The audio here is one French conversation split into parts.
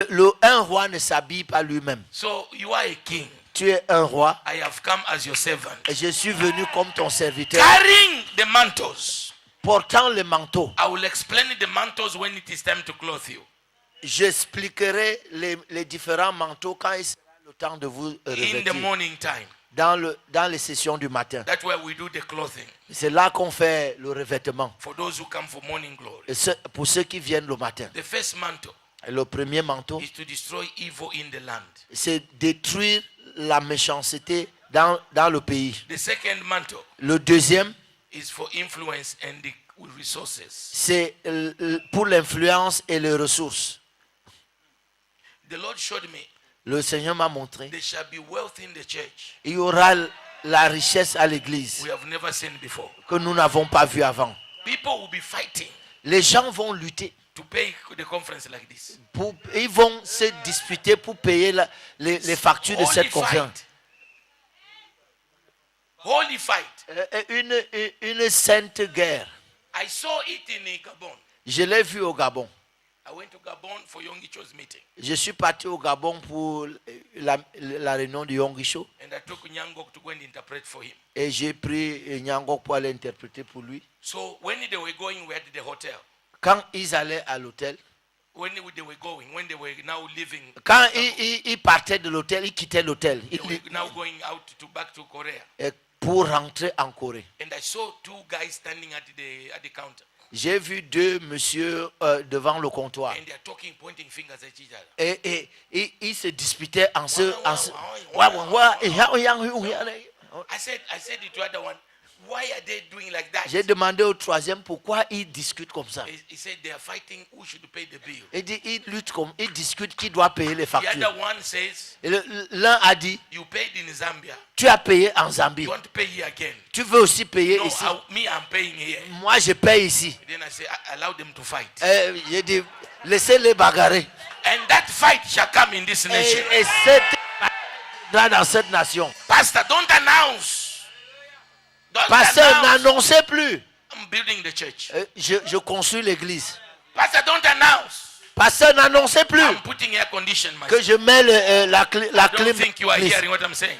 Un roi ne s'habille pas lui-même. So you are a king. Tu es un roi. I have come as your servant. Et je suis venu comme ton serviteur. Carrying the mantles. Portant le manteau. I will explain the mantles when it is time to clothe you. J'expliquerai les différents manteaux quand il sera le temps de vous revêtir. In the morning time. Dans les sessions du matin. That's where we do the clothing. C'est là qu'on fait le revêtement. For those who come for morning glory. Pour ceux qui viennent le matin. The first mantle. Le premier manteau. Is to destroy evil in the land. C'est détruire la méchanceté dans le pays. The second mantle. Le deuxième. Is for influence and the resources. C'est pour l'influence et les ressources. The Lord showed me. Le Seigneur m'a montré. There shall be wealth in the church. Il y aura la richesse à l'église. We have never seen before. Que nous n'avons pas vu avant. People will be fighting. Les gens vont lutter. To pay the conference like this. Ils vont se disputer pour payer les factures de cette conférence. Holy fight. Une sainte guerre. I saw it in Gabon. Je l'ai vu au Gabon. I went to Gabon for Yongicho's meeting. Je suis parti au Gabon pour la réunion de Yongicho. And I took Nyangok to go and interpret for him. Et j'ai pris Nyangok pour aller interpréter pour lui. So when they were going, we had the hotel. Quand ils allaient à l'hôtel. When they were going, when they were now leaving. Quand ils partaient de l'hôtel, ils quittaient l'hôtel. They were now going out back to Korea. Et pour rentrer en Corée. And I saw two guys standing at the counter. J'ai vu deux messieurs devant le comptoir. And they are talking, pointing fingers at each other. Et ils se disputaient en se. I said to the other one, why are they doing like that? J'ai demandé au troisième pourquoi ils discutent comme ça. He said they are fighting who should pay the bill. Il dit ils discutent qui doit payer les factures. The other one says, l'un a dit, you paid in Zambia. Tu as payé en Zambie. You want to pay here again? Tu veux aussi payer ici? I'm paying here. Moi je paye ici. Then I say, allow them to fight. J'ai dit, laissez-les bagarrer. And that fight shall come in this nation. Et c'est dans cette nation. Pastor, don't announce. Pasteur, n'annoncez plus. I'm building the church. Je construis l'église. Pastor, don't announce. Pasteur, n'annoncez plus. I'm putting air condition myself. Que je mets la clim. I don't think you are hearing what I'm saying.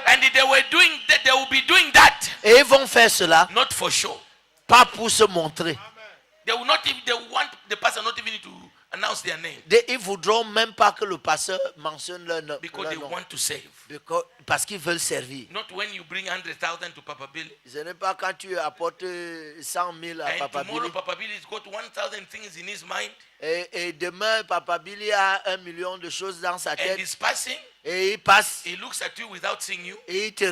And they will be doing that. Et ils vont faire cela. Not for show. Pas pour se montrer. They will not even. They want the pastor not even to announce their name. Ils voudront même pas que le pasteur mentionne leur nom. Because they want to save. Parce qu'ils veulent servir. Not when you bring 100,000 to Papa Bill. Ce n'est pas quand tu apportes 100 000 à Papa Billy. And tomorrow Papa Billy has got 1,000 things in his mind. Et demain Papa Billy a 1 million de choses dans sa tête. And he's passing. Et il passe. He looks at you without seeing you. Et il te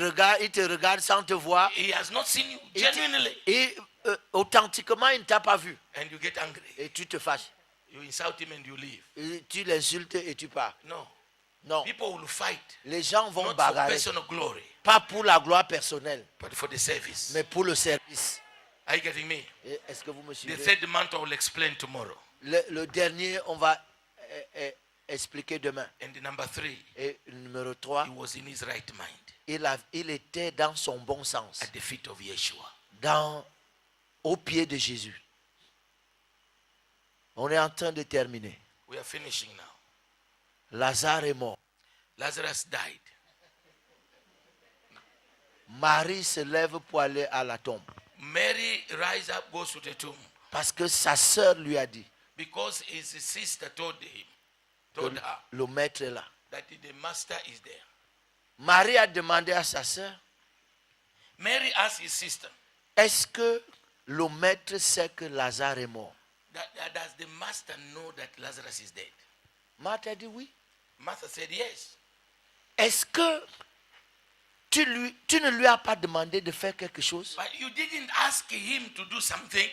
regarde sans te voir. He has not seen you genuinely. Et authentiquement il ne t'a pas vu. And you get angry. Et tu te fâches. You insult him and you leave. Et tu l'insultes et tu pars. Non. People will fight. Les gens vont not bagarrer. For personal glory. Pas pour la gloire personnelle. But for the service. Mais pour le service. Are you getting me? Est-ce que vous me suivez? The third mantle I will explain tomorrow. Le dernier, on va expliquer demain. And the number 3. Et numéro 3. He was in his right mind. Il était dans son bon sens. At the feet of Yeshua. Au pied de Jésus. On est en train de terminer. We are finishing now. Lazare est mort. Lazarus died. Marie se lève pour aller à la tombe. Mary rise up, goes to the tomb. Parce que sa sœur lui a dit. Because his sister told her. Le maître est là. That the master is there. Marie a demandé à sa sœur. Mary asked his sister. Est-ce que le maître sait que Lazare est mort? Does the master know that Lazarus is dead? Martha a dit oui. Martha said yes. Est-ce que tu ne lui as pas demandé de faire quelque chose? But you didn't ask him to do something.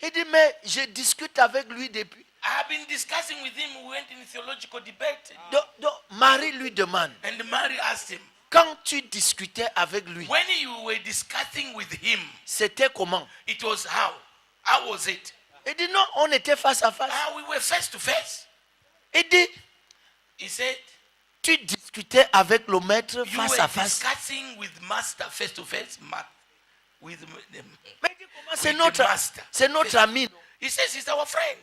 Il dit mais je discute avec lui depuis. I have been discussing with him. We went in a theological debate. Donc Marie lui demande. And Mary asked him. Quand tu discutais avec lui. When you were discussing with him. C'était comment? It was how? How was it? Il dit non, on était face à face. We were face to face. Il dit. He said. Tu discutais avec le maître face à face. Discussing with master face to face. With the, mais c'est notre ami. He says he's our friend.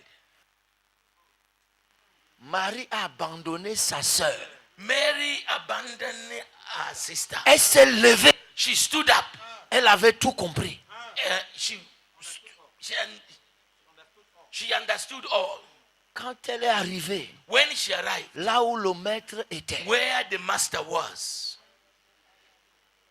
Marie a abandonné sa sœur. Mary abandoned her sister. Elle s'est levée. She stood up. Elle avait tout compris. She understood all. Quand elle est arrivée, When she arrived, là où le maître était, where the master was,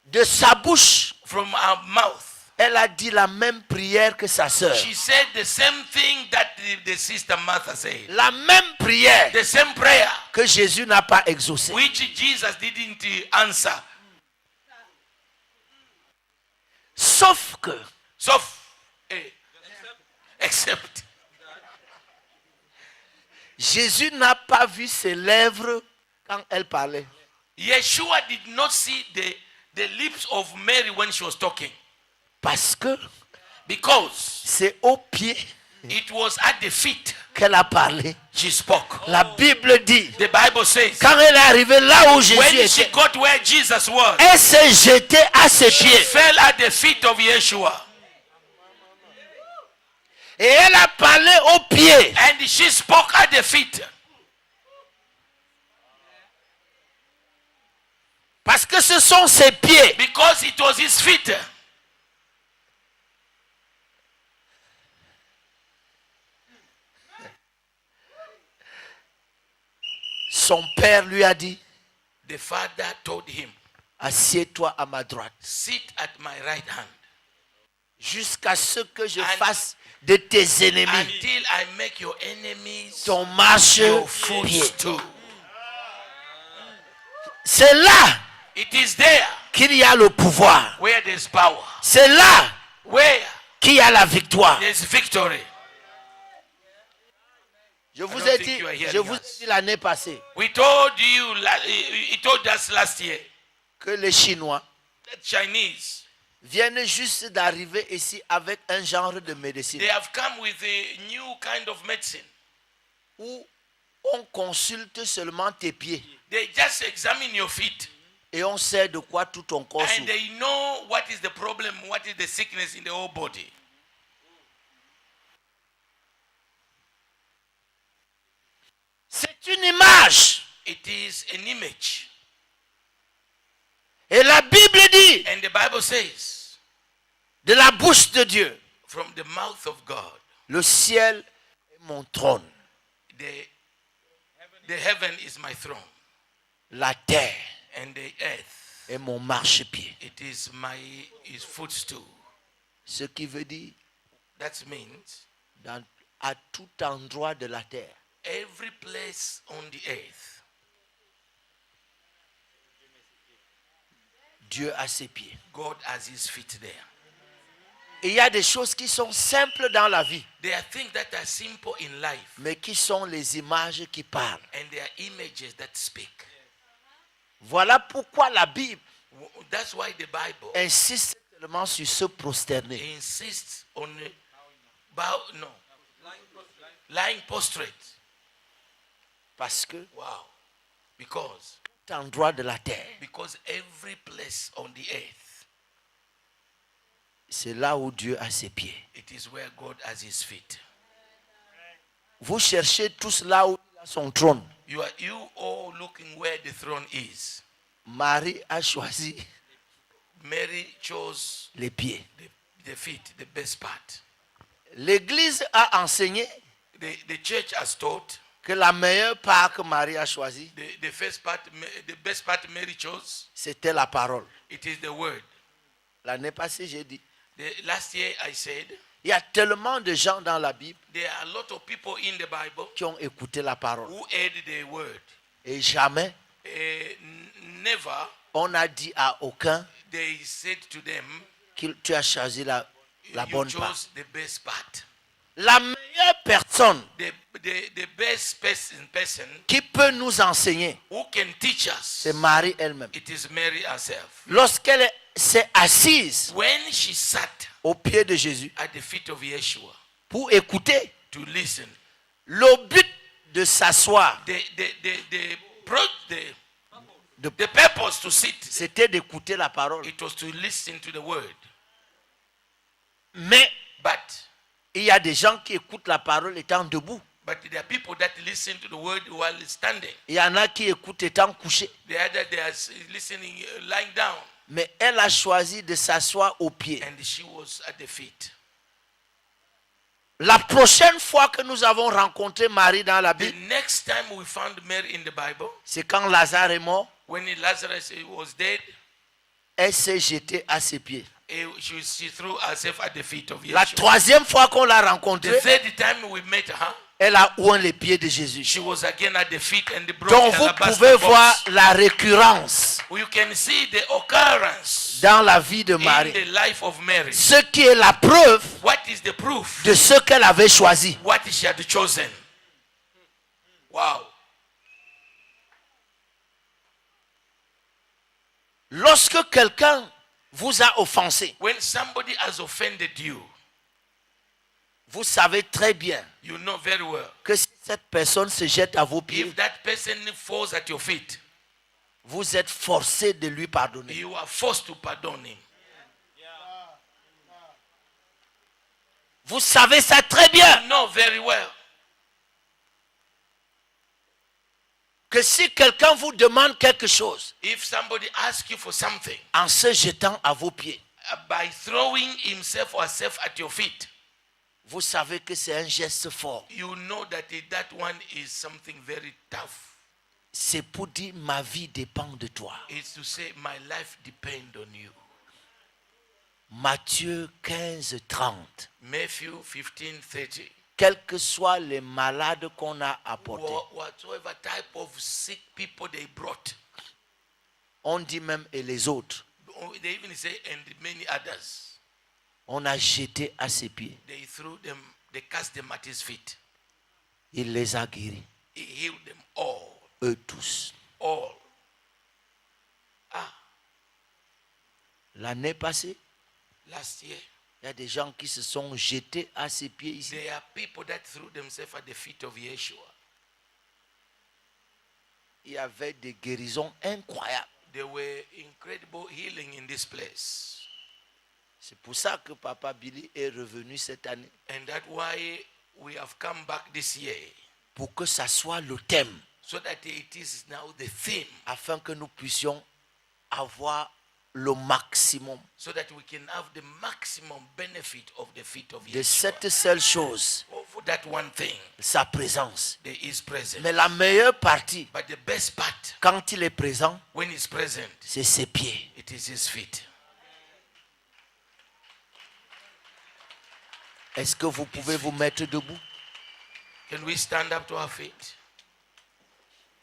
de sa bouche, from her mouth, elle a dit la même prière que sa sœur. she said the same thing that the sister Martha said. La même prière The same prayer que Jésus n'a pas exaucée. which Jesus didn't answer. Sauf que Except Jésus n'a pas vu ses lèvres quand elle parlait. Yeshua did not see the lips of Mary when she was talking. Parce que Because c'est au pied it was at the feet qu'elle a parlé. she spoke. La Bible dit, The Bible says, quand elle est arrivée là où Jésus when she était, got where Jesus was, elle s'est jetée à ses she pieds. fell at the feet of Yeshua. Et elle a parlé aux pieds. And she spoke at the feet. Parce que ce sont ses pieds. Because it was his feet. Son père lui a dit, The father told him, assieds-toi à ma droite. sit at my right hand Jusqu'à ce que je And- fasse de tes ennemis until I make your enemies ton marche your pied. footstool. C'est là It is there qu'il y a le pouvoir. where there's power, C'est là where qu'il y a la victoire. there's victory. Je vous don't ai think dit, you are hearing je vous ai us. dit l'année passée We told you, he told us last year que les Chinois that Chinese, viennent juste d'arriver ici avec un genre de médecine they have come with a new kind of medicine. où on consulte seulement tes pieds They just examine your feet et on sait de quoi tout ton corps and souffre. they know what is the problem, what is the sickness in the whole body. C'est une image. It is an image. Et la Bible dit, And the Bible says, de la bouche de Dieu, from the mouth of God, le ciel est mon trône, the heaven is my throne, la terre and the earth, est mon marchepied. it is my footstool. Ce qui veut dire, That means à tout endroit de la terre, every place on the earth, Dieu a ses pieds. God has his feet there. Et il y a des choses qui sont simples dans la vie, There are things that are simple in life, mais qui sont les images qui parlent. and there are images that speak. Voilà pourquoi la Bible That's why the Bible insiste seulement sur se prosterner. insists on lying prostrate. Parce que Wow. Because tout endroit de la terre, every place on the earth, c'est là où Dieu a ses pieds. it is where God has his feet. Vous cherchez tous là où il a son trône. You all looking where the throne is. Marie a choisi Mary chose les pieds. the feet, the best part. L'Église a enseigné The church has taught que la meilleure part que Marie a choisie, the first part, the best part Mary chose, c'était la parole. it is the word. L'année passée, j'ai dit, Last year I said, il y a tellement de gens dans la Bible there are a lot of people in the Bible qui ont écouté la parole. who heard the word. Et jamais Never on a dit à aucun they said to them, que tu as choisi la you bonne part. chose the best part. La meilleure personne The best person qui peut nous enseigner, who can teach us, c'est Marie elle-même. it is Mary herself. Lorsqu'elle s'est assise When she sat au pied de Jésus at the feet of Yeshua pour écouter, to listen, le but de s'asseoir, the purpose to sit, c'était d'écouter la parole. it was to listen to the word. Mais But il y a des gens qui écoutent la parole étant debout. But there are people that listen to the word while standing. Il y en a qui écoutent étant couchés. The other they are listening lying down. Mais elle a choisi de s'asseoir au pied. And she was at the feet. La prochaine fois que nous avons rencontré Marie dans la The Bible, next time we found Mary in the Bible, c'est quand Lazare est mort, when Lazarus was dead, elle s'est jetée à ses pieds. she threw herself at the feet of La Yeshua. troisième fois qu'on l'a The rencontrée, third time we met her, elle a oint les pieds de Jésus. she was again at the feet and brought Donc the vous alabaster pouvez box. voir la récurrence You can see the occurrence dans la vie de in Marie. the life of Mary. Ce qui est la preuve What is the proof? de ce qu'elle avait choisi. What she had chosen. Wow. Lorsque quelqu'un vous a offensé, When somebody has offended you, vous savez très bien you know very well. que si cette personne se jette à vos pieds, If that person falls at your feet, vous êtes forcé de lui pardonner. you are forced to pardon him. Vous savez ça très bien. You know very well. Que si quelqu'un vous demande quelque chose If somebody asks you for something, en se jetant à vos pieds, by throwing himself or herself at your feet, vous savez que c'est un geste fort. you know that that one is something very tough. C'est pour dire ma vie dépend de toi. It's to say my life depends on you. Matthieu 15, 30. Matthew 15:30. Quels que soient les malades qu'on a apportés, Whatsoever type of sick people they brought, on dit même et les autres, they even say and many others, on a jeté à ses pieds. they threw them, they cast them at his feet. Il les a guéris, He healed them all. eux tous. All. L'année passée, Last year, il y a des gens qui se sont jetés à ses pieds ici. there are people that threw themselves at the feet of Yeshua. Il y avait des guérisons incroyables. There were incredible healing in this place. C'est pour ça que Papa Billy est revenu cette année. And that's why we have come back this year. Pour que ça soit le thème. So that it is now the theme. Afin que nous puissions avoir le maximum So that we can have the maximum benefit of the feet of de Yeshua. cette seule chose, For that one thing, sa présence. there is present. Mais la meilleure partie, But the best part, quand il est présent, when he's present, c'est ses pieds. it is his feet. Est-ce que vous pouvez vous mettre debout? Can we stand up to our feet?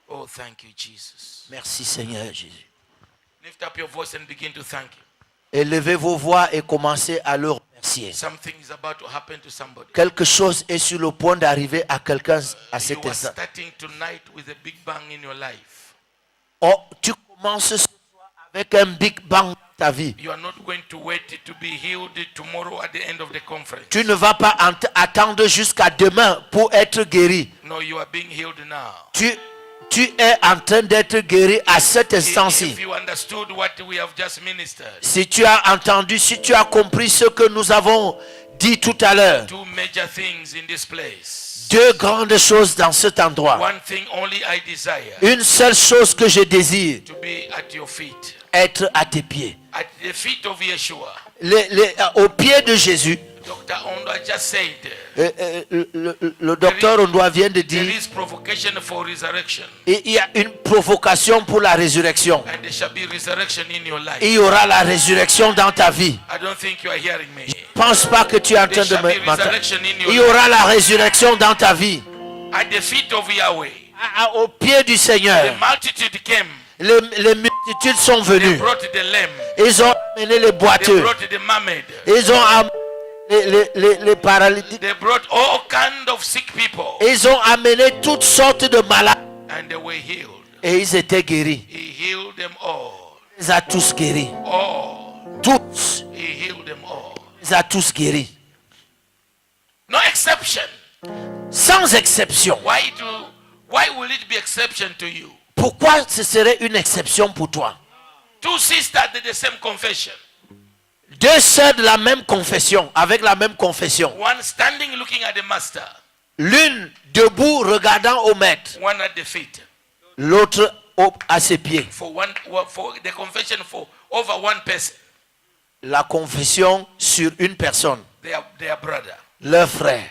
Oh, thank you, Jesus. Merci Seigneur Jésus. Lift up your voice and begin to thank him. Élevez vos voix et commencez à le remercier. Something is about to happen to somebody. Quelque chose est sur le point d'arriver à quelqu'un à You cet are instant. starting tonight with a big bang in your life. Oh, tu commences ce soir avec un big bang dans ta vie. You are not going to wait to be healed tomorrow at the end of the conference. Tu ne vas pas attendre jusqu'à demain pour être guéri. No, you are being healed now. Tu es en train d'être guéri à cet If instant-ci. you understood what we have just ministered, Si tu as entendu, si tu as compris ce que nous avons dit tout à l'heure, two major things in this place. deux grandes choses dans cet endroit. One thing only I desire, Une seule chose que je désire, to be at your feet. être à tes pieds. At the feet of Yeshua. Au pied de Jésus, Dr. Ondo just said, le docteur Ondoa vient de there dire, is provocation for resurrection. il y a une provocation pour la résurrection. And there shall be resurrection in your life. Il y aura la résurrection dans ta vie. I don't think you are hearing me. Je ne pense pas que tu es en train There de shall be m'entendre. resurrection in Il your y life. aura la résurrection dans ta vie. At the feet of Yahweh, Au pied du the Seigneur, multitude came. les multitudes sont They venues. brought the lamb. Ils ont amené les They boiteux. brought the mermaid. Ils ont amené les paralytiques. They brought all kind of sick people. Ils ont amené toutes sortes de malades. And they were healed. Et ils étaient guéris. He healed them all. Il les a tous guéris. All. Tous. He healed them all. Il les a tous guéris. No exception. Sans exception. Why will it be exception to you? Pourquoi ce serait une exception pour toi? Two sisters did the same confession. Deux sœurs de la même confession, avec la même confession. One standing looking at the master. L'une debout regardant au maître, one at the feet. l'autre à ses pieds. For the confession for over one person, La confession sur une personne, their brother. leur frère.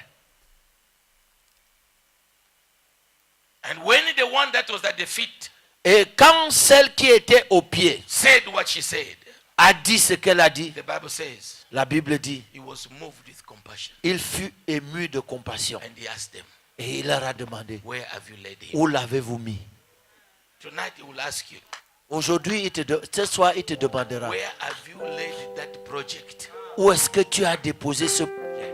And when the one that was at the feet Et quand celle qui était au pied said what she said, a dit ce qu'elle a dit, the Bible says la Bible dit, he was moved with compassion. il fut ému de compassion. And he asked them, Et il leur a demandé, where have you laid him? où l'avez-vous mis? Tonight he will ask you, Aujourd'hui, ce soir, il te demandera, where have you laid that project où est-ce que tu as déposé ce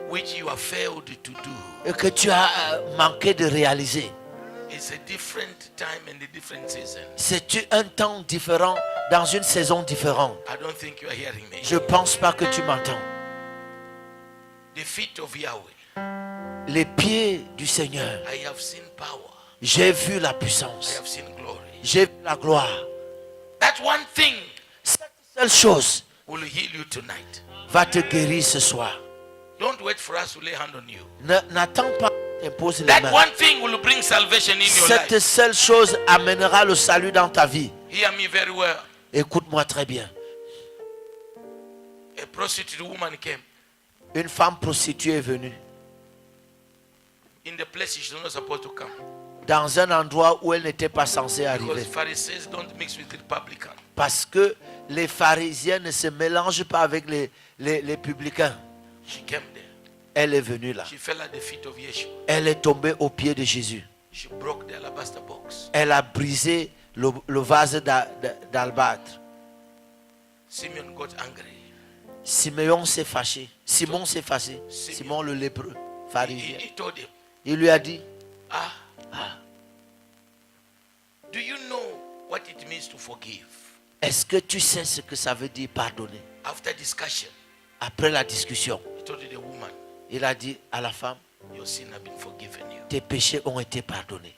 which you have failed to do? et que tu as manqué de réaliser? It's a different time and a different season. C'est un temps différent, dans une saison différente. I don't think you are hearing me. Je ne pense pas que tu m'entends. The feet of Yahweh. Les pieds du Seigneur, I have seen power. j'ai vu la I puissance, have seen glory. j'ai vu la gloire. That one thing Cette seule chose will heal you tonight. va te guérir ce soir. Don't wait for us to lay hand on you. N'attends pas qu'on t'impose les That mains. one thing will bring salvation in your Cette life. seule chose amènera le salut dans ta vie. Hear me very well. Écoute-moi très bien. A prostitute woman came Une femme prostituée est venue in the place she's not supposed to come. dans un endroit où elle n'était pas censée Because arriver. Pharisees don't mix with the publican. Parce que les pharisiens ne se mélangent pas avec les publicains. She came there. Elle est venue là. She fell at the feet of Yeshua. Elle est tombée aux pieds de Jésus. She broke the alabaster box. Elle a brisé le vase d'albâtre. Simeon got angry. Simon s'est fâché. Simon s'est fâché. Simon le lépreux, pharisien. He told him, Il lui a dit, do you know what it means to forgive? est-ce que tu sais ce que ça veut dire pardonner? After discussion, Après la discussion, he told the woman, il a dit à la femme, your sin have been forgiven you. tes péchés ont été pardonnés.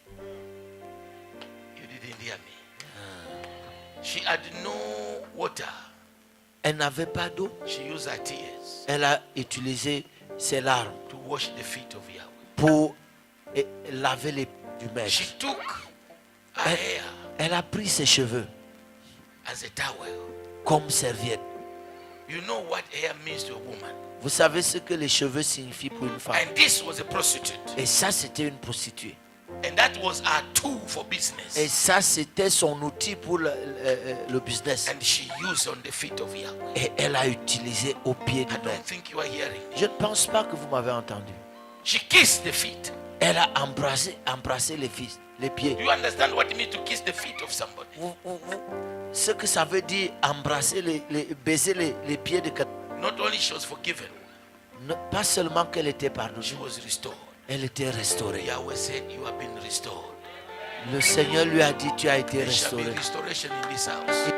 You didn't hear me. She had no water. Elle n'avait pas d'eau. She used her tears Elle a utilisé ses larmes to wash the feet of Yahweh. pour laver les pieds du maître. She took her hair Elle a pris ses cheveux as a towel. comme serviette. You know what hair means to a woman. Vous savez ce que les cheveux signifient pour une femme. And this was a prostitute. Et ça, c'était une prostituée. And that was her tool for business. Et ça, c'était son outil pour le business. And she used on the feet of Yahweh. Et elle a utilisé au pied du I don't maître. think you are hearing me. Je ne pense pas que vous m'avez entendu. She kissed the feet. Elle a embrassé les pieds. Do you understand what it means to kiss the feet of somebody? Ce que ça veut dire embrasser, baiser les pieds de quelqu'un. Not only she was forgiven, Pas seulement qu'elle était she pardonnée, was restored. elle était restaurée. Yahweh said, you have been restored. Le Seigneur lui a dit, tu as été There shall be restauré. restoration in this house.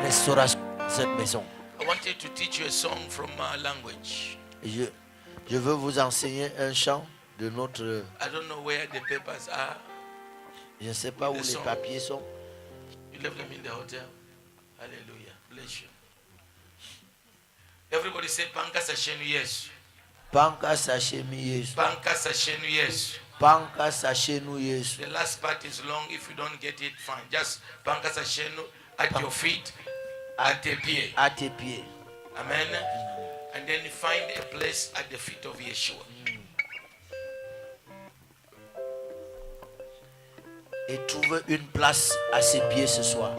Restauration dans cette maison. I wanted to teach you a song from our language. Et je veux vous enseigner un chant de notre... I don't know where the papers are. Je ne sais pas où les papiers sont. You left them in the hotel. Hallelujah. Bless you. Everybody say, Panka sashenu Yesu. Panka sashemi Yesu. Panka sashenu Yesu. Panka sashenu Yesu. The last part is long. If you don't get it, fine. Just panka sashenu at your feet, at the pied. À tes pieds. Amen. And then you find a place at the feet of Yeshua. Et trouve une place à ses pieds ce soir.